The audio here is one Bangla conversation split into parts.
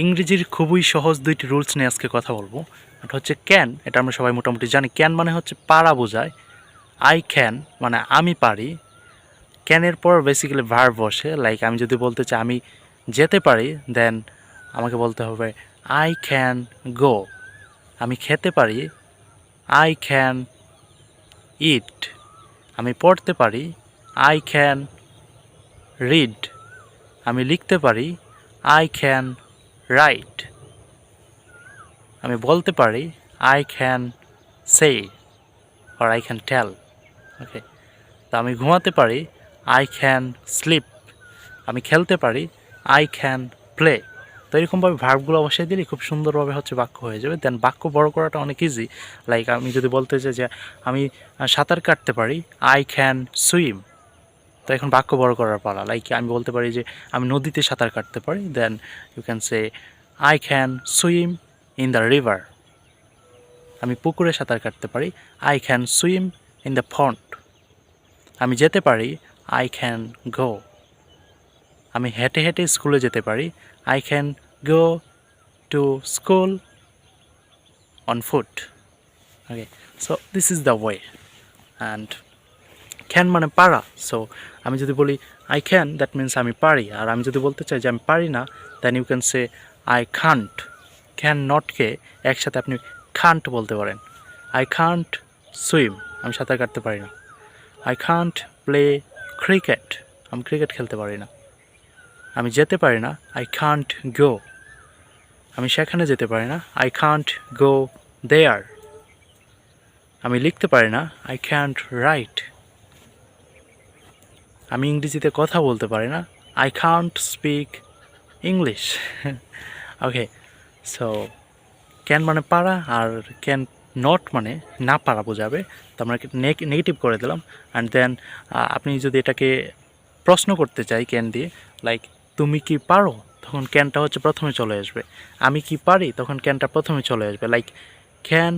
ইংরেজির খুবই সহজ দুইটি রুলস নিয়ে আজকে কথা বলবো। এটা হচ্ছে ক্যান, এটা আমরা সবাই মোটামুটি জানি। ক্যান মানে হচ্ছে পারা বোঝায়। আই ক্যান মানে আমি পারি। ক্যানের পর বেসিক্যালি ভার্ব বসে। লাইক আমি যদি বলতে চাই আমি যেতে পারি, দেন আমাকে বলতে হবে আই ক্যান গো। আমি খেতে পারি, আই ক্যান ইট। আমি পড়তে পারি, আই ক্যান রিড। আমি লিখতে পারি, আই ক্যান রাইট। আমি বলতে পারি, I can say or I can tell. Okay, তো আমি ঘুমাতে পারি, আই ক্যান স্লিপ। আমি খেলতে পারি, আই ক্যান প্লে। তো এরকমভাবে ভার্বগুলো বসিয়ে দিলে খুব সুন্দরভাবে হচ্ছে বাক্য হয়ে যাবে। দেন বাক্য বড় করাটা অনেক ইজি। লাইক আমি যদি বলতে চাই যে আমি সাঁতার কাটতে পারি, আই ক্যান সুইম। তো এখন বাক্য বড় করার পালা। লাইক আমি বলতে পারি যে আমি নদীতে সাঁতার কাটতে পারি, then you can say I can swim in the river. আমি পুকুরে সাঁতার কাটতে পারি, I can swim in the pond. আমি যেতে পারি, আই ক্যান গো। আমি হেঁটে হেঁটে স্কুলে যেতে পারি, I can go to school on foot. Okay, so this is the way. And can মানে পারা। সো আমি যদি বলি আই ক্যান, দ্যাট মিনস আমি পারি। আর আমি যদি বলতে চাই যে আমি পারি না, then you can say I can't. Can নটকে একসাথে আপনি কান্ট বলতে পারেন। আই কান্ট সুইম, আমি সাঁতার কাটতে পারি না। আই কান্ট প্লে ক্রিকেট, আমি ক্রিকেট খেলতে পারি না। আমি যেতে পারি না, আই কান্ট গো। আমি সেখানে যেতে পারি না, আই কান্ট গো দেয়ার। আমি লিখতে পারি না, আই ক্যান্ট রাইট। আমি ইংরেজিতে কথা বলতে পারি না, I can't speak English. Okay, so can মানে পারা, আর ক্যান নট মানে না পারা বোঝাবে। তো আমরা নেগেটিভ করে দিলাম। অ্যান্ড দেন আপনি যদি এটাকে প্রশ্ন করতে চাই ক্যান দিয়ে, লাইক তুমি কি পারো, তখন ক্যানটা হচ্ছে প্রথমে চলে আসবে। আমি কি পারি, তখন ক্যানটা প্রথমে চলে আসবে। লাইক ক্যান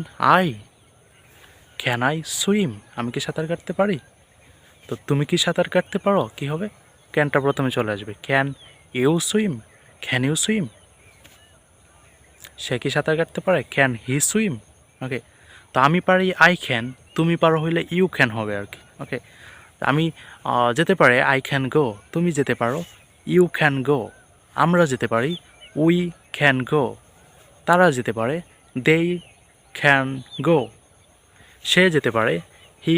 আই সুইম, আমি কি সাঁতার কাটতে পারি। তো তুমি কি সাঁতার কাটতে পারো, কি হবে, ক্যানটা প্রথমে চলে আসবে। Can you swim, can you swim. সে কি সাঁতার কাটতে পারে, ক্যান হি সুইম। ওকে, তো আমি পারি আই ক্যান, তুমি পারো হইলে ইউ ক্যান হবে আর কি। ওকে, আমি যেতে পারি, আই ক্যান গো। তুমি যেতে পারো, ইউ ক্যান গো। আমরা যেতে পারি, উই ক্যান গো। তারা যেতে পারে, দে ক্যান গো। সে যেতে পারে, হি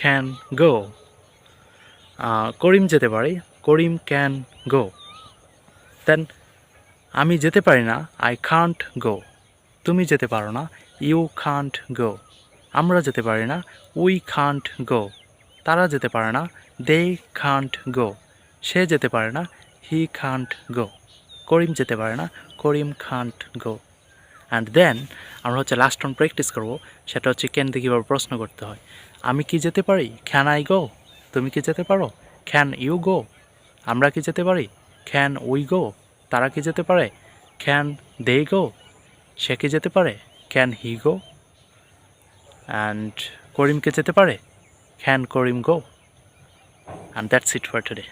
ক্যান গো। করিম যেতে পারে, করিম ক্যান গো। দেন আমি যেতে পারি না, আই কান্ট গো। তুমি যেতে পারো না, ইউ কান্ট গো। আমরা যেতে পারি না, উই কান্ট গো। তারা যেতে পারে না, দে কান্ট গো। সে যেতে পারে না, হি কান্ট গো। করিম যেতে পারে না, করিম কান্ট গো। অ্যান্ড দেন আমরা হচ্ছে লাস্ট অন প্র্যাকটিস করবো। সেটা হচ্ছে ক্যান দিয়ে কীভাবে প্রশ্ন করতে হয়। আমি কি যেতে পারি, ক্যান আই গো। তুমি কি যেতে পারো, ক্যান ইউ গো। আমরা কি যেতে পারি, ক্যান উই গো। তারা কি যেতে পারে, ক্যান দে গো। সে কি যেতে পারে, ক্যান হি গো। অ্যান্ড করিমকে যেতে পারে, can Karim go. And that's it for today.